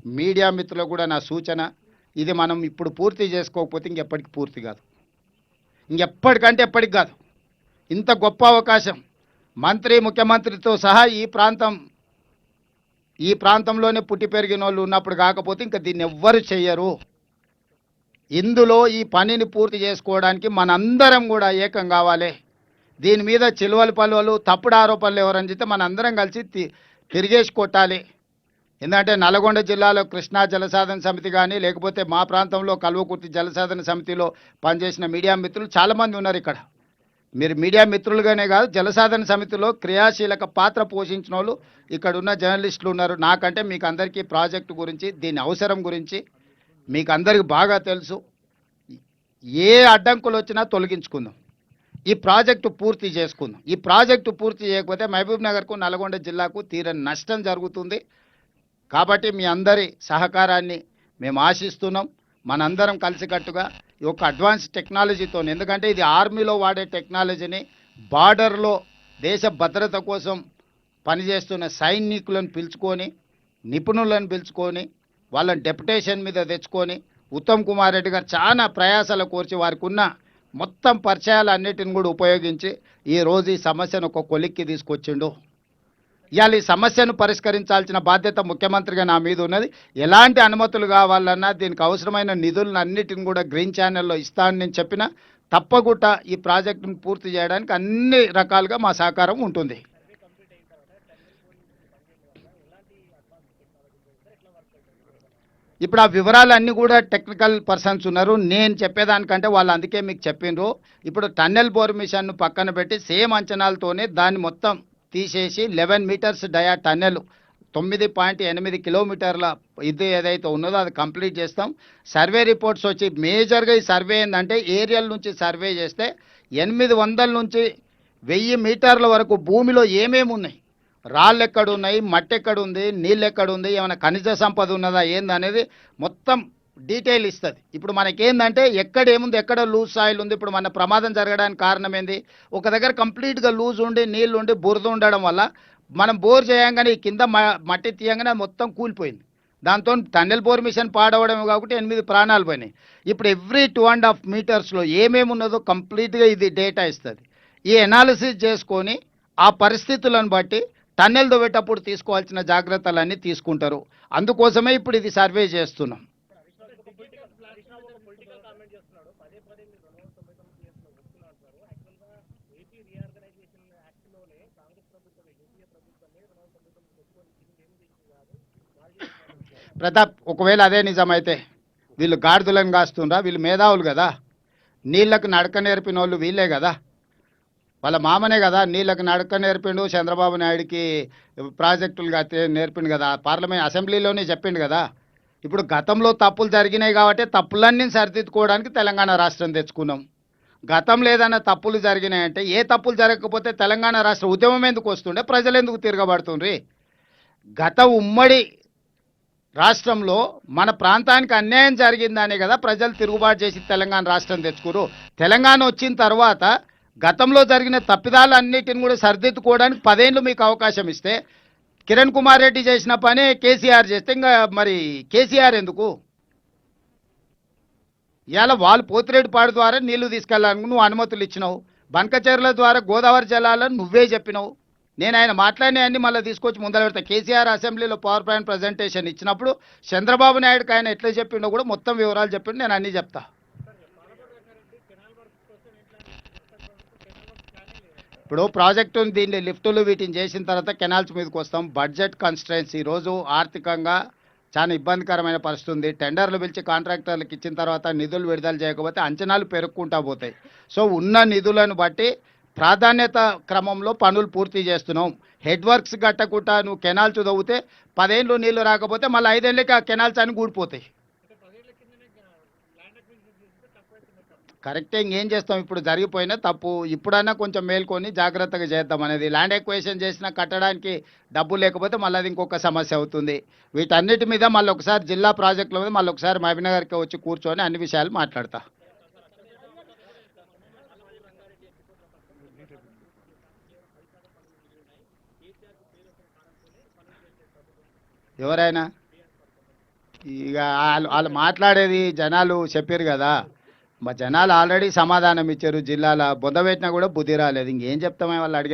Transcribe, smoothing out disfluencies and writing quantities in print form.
Media మిత్రులకు కూడా నా సూచన, ఇది మనం ఇప్పుడు పూర్తి చేసుకోకపోతే ఇంకెప్పటికి పూర్తి కాదు, ఇంకెప్పటికంటే ఎప్పటికి కాదు. ఇంత గొప్ప అవకాశం మంత్రి ముఖ్యమంత్రితో సహా ఈ ప్రాంతంలోనే పుట్టి పెరిగిన వాళ్ళు ఉన్నప్పుడు కాకపోతే ఇంకా దీన్ని ఎవ్వరు చెయ్యరు. ఇందులో ఈ పనిని పూర్తి చేసుకోవడానికి మనందరం కూడా ఏకం కావాలి. దీని మీద చిలువలు పలువలు తప్పుడు ఆరోపణలు ఎవరని చెప్తే మనందరం కలిసి తిరిగేసి కొట్టాలి. ఎందుకంటే నల్గొండ జిల్లాలో కృష్ణా జలసాధన సమితి కానీ, లేకపోతే మా ప్రాంతంలో కల్వకుర్తి జలసాధన సమితిలో పనిచేసిన మీడియా మిత్రులు చాలామంది ఉన్నారు ఇక్కడ. మీరు మీడియా మిత్రులుగానే కాదు, జలసాధన సమితిలో క్రియాశీలక పాత్ర పోషించిన వాళ్ళు ఇక్కడ ఉన్న జర్నలిస్టులు ఉన్నారు. నాకంటే మీకు అందరికీ ప్రాజెక్టు గురించి, దీని అవసరం గురించి మీకు అందరికీ బాగా తెలుసు. ఏ అడ్డంకులు వచ్చినా తొలగించుకుందాం, ఈ ప్రాజెక్టు పూర్తి చేసుకుందాం. ఈ ప్రాజెక్టు పూర్తి చేయకపోతే మహబూబ్ నగర్కు, నల్గొండ జిల్లాకు తీరని నష్టం జరుగుతుంది. కాబట్టి మీ అందరి సహకారాన్ని మేము ఆశిస్తున్నాం. మనందరం కలిసికట్టుగా ఈ యొక్క అడ్వాన్స్ టెక్నాలజీతో, ఎందుకంటే ఇది ఆర్మీలో వాడే టెక్నాలజీని బార్డర్లో దేశ భద్రత కోసం పనిచేస్తున్న సైనికులను పిలుచుకొని, నిపుణులను పిలుచుకొని, వాళ్ళని డెప్యుటేషన్ మీద తెచ్చుకొని, ఉత్తమ్ కుమార్ రెడ్డి గారు చాలా ప్రయాసాలు కోర్చి వారికి ఉన్న మొత్తం పరిచయాలన్నిటిని కూడా ఉపయోగించి ఈరోజు ఈ సమస్యను ఒక కొలిక్కి తీసుకొచ్చిండు. ఇవాళ ఈ సమస్యను పరిష్కరించాల్సిన బాధ్యత ముఖ్యమంత్రిగా నా మీద ఉన్నది. ఎలాంటి అనుమతులు కావాలన్నా దీనికి అవసరమైన నిధులను అన్నిటిని కూడా గ్రీన్ ఛానల్లో ఇస్తానని నేను చెప్పిన, తప్పకుండా ఈ ప్రాజెక్టును పూర్తి చేయడానికి అన్ని రకాలుగా మా సహకారం ఉంటుంది. ఇప్పుడు ఆ వివరాలన్నీ కూడా టెక్నికల్ పర్సన్స్ ఉన్నారు, నేను చెప్పేదానికంటే వాళ్ళు అందుకే మీకు చెప్పిండ్రు. ఇప్పుడు టన్నెల్ బోర్ మిషన్ను పక్కన పెట్టి సేమ్ అంచనాలతోనే దాన్ని మొత్తం తీసేసి 11 మీటర్స్ డయా టన్నెల్ 9.8 కిలోమీటర్ల ఇది ఏదైతే ఉన్నదో అది కంప్లీట్ చేస్తాం. సర్వే రిపోర్ట్స్ వచ్చి మేజర్గా ఈ సర్వే ఏంటంటే ఏరియల్ నుంచి సర్వే చేస్తే 800 నుంచి 1000 మీటర్ల వరకు భూమిలో ఏమేమి ఉన్నాయి, రాళ్ళు ఎక్కడున్నాయి, మట్టి ఎక్కడుంది, నీళ్ళు ఎక్కడుంది, ఏమైనా ఖనిజ సంపద ఉన్నదా ఏందనేది మొత్తం డీటెయిల్ ఇస్తుంది. ఇప్పుడు మనకేందంటే ఎక్కడ ఏముంది, ఎక్కడ లూజ్ సాయిల్ ఉంది. ఇప్పుడు మన ప్రమాదం జరగడానికి కారణం ఏంది, ఒక దగ్గర కంప్లీట్గా లూజ్ ఉండి నీళ్ళు ఉండి బురద ఉండడం వల్ల మనం బోర్ చేయంగానే కింద మట్టి తీయంగానే మొత్తం కూలిపోయింది. దాంతో టన్నెల్ బోర్ మిషన్ పాడవడమే కాబట్టి 8 ప్రాణాలు పోయినాయి. ఇప్పుడు ఎవ్రీ 2.5 మీటర్స్లో ఏమేమి ఉన్నదో కంప్లీట్గా ఇది డేటా ఇస్తుంది. ఈ ఎనాలిసిస్ చేసుకొని ఆ పరిస్థితులను బట్టి టన్నెల్ దొవ్వేటప్పుడు తీసుకోవాల్సిన జాగ్రత్తలన్నీ తీసుకుంటారు. అందుకోసమే ఇప్పుడు ఇది సర్వే చేస్తున్నాం. ప్రతాప్, ఒకవేళ అదే నిజమైతే వీళ్ళు గాడిదలను కాస్తుండ్రా? వీళ్ళు మేధావులు కదా, నీళ్లకు నడక నేర్పిన వాళ్ళు వీళ్ళే కదా, వాళ్ళ మామనే కదా నీళ్ళకు నడక నేర్పిండు, చంద్రబాబు నాయుడికి ప్రాజెక్టులు నేర్పిండు కదా, పార్లమెంట్ అసెంబ్లీలోనే చెప్పిండు కదా. ఇప్పుడు గతంలో తప్పులు జరిగినాయి కాబట్టి తప్పులన్నీ సరిదిద్దుకోవడానికి తెలంగాణ రాష్ట్రం తెచ్చుకున్నాం. గతంలో ఏదైనా తప్పులు జరిగినాయంటే, ఏ తప్పులు జరగకపోతే తెలంగాణ రాష్ట్ర ఉద్యమం ఎందుకు వస్తుండే, ప్రజలు ఎందుకు తిరగబడుతుండ్రి? గత ఉమ్మడి రాష్ట్రంలో మన ప్రాంతానికి అన్యాయం జరిగిందనే కదా ప్రజలు తిరుగుబాటు చేసి తెలంగాణ రాష్ట్రం తెచ్చుకోరు. తెలంగాణ వచ్చిన తర్వాత గతంలో జరిగిన తప్పిదాలన్నిటిని కూడా సరిదిద్దుకోవడానికి 10 ఏళ్ళు మీకు అవకాశం ఇస్తే, కిరణ్ కుమార్ రెడ్డి చేసిన పనే కేసీఆర్ చేస్తే ఇంకా మరి కేసీఆర్ ఎందుకు? ఇవాళ వాళ్ళు పోతిరెడ్డిపాడు ద్వారా నీళ్లు తీసుకెళ్ళాలని నువ్వు అనుమతులు ఇచ్చినావు, బంకచెర్ల ద్వారా గోదావరి జలాలను నువ్వే చెప్పినావు. నేను ఆయన మాట్లాడినవన్నీ మళ్ళీ తీసుకొచ్చి ముందర పెడతా. కేసీఆర్ అసెంబ్లీలో పవర్ పాయింట్ ప్రజెంటేషన్ ఇచ్చినప్పుడు చంద్రబాబు నాయుడుకి ఆయన ఎట్లా చెప్పిండో కూడా మొత్తం వివరాలు చెప్పిండు, నేను అన్నీ చెప్తా. ఇప్పుడు ప్రాజెక్టు దీన్ని లిఫ్టులు వీటిని చేసిన తర్వాత కెనాల్స్ మీదకి వస్తాం. బడ్జెట్ కన్స్ట్రెయిన్స్ ఈరోజు ఆర్థికంగా చాలా ఇబ్బందికరమైన పరిస్థితి ఉంది. టెండర్లు పిలిచి కాంట్రాక్టర్లకు ఇచ్చిన తర్వాత నిధులు విడుదల చేయకపోతే అంచనాలు పెరుక్కుంటా పోతాయి. సో ఉన్న నిధులను బట్టి ప్రాధాన్యత క్రమంలో పనులు పూర్తి చేస్తున్నాం. హెడ్ వర్క్స్ కట్టకుండా నువ్వు కెనాల్స్ తవ్వితే 10 ఏళ్ళు నీళ్లు రాకపోతే మళ్ళీ 5 ఏళ్ళకి ఆ కెనాల్స్ అన్ని కూడిపోతాయి. కరెక్టే, ఇంకేం చేస్తాం, ఇప్పుడు జరిగిపోయినా తప్పు. ఇప్పుడన్నా కొంచెం మేల్కొని జాగ్రత్తగా చేద్దాం అనేది. ల్యాండ్ ఎక్వేషన్ చేసినా కట్టడానికి డబ్బు లేకపోతే మళ్ళీ అది ఇంకొక సమస్య అవుతుంది. వీటన్నిటి మీద మళ్ళీ ఒకసారి జిల్లా ప్రాజెక్టుల మీద మళ్ళీ ఒకసారి మహబూబ్నగర్కి వచ్చి కూర్చొని అన్ని విషయాలు మాట్లాడతా. ఎవరైనా ఇక వాళ్ళు మాట్లాడేది జనాలు చెప్పారు కదా, మా జనాలు ఆల్రెడీ సమాధానం ఇచ్చారు. జిల్లాల బొంద పెట్టినా కూడా బుద్ధి రాలేదు, ఇంకేం చెప్తామే వాళ్ళు అడిగే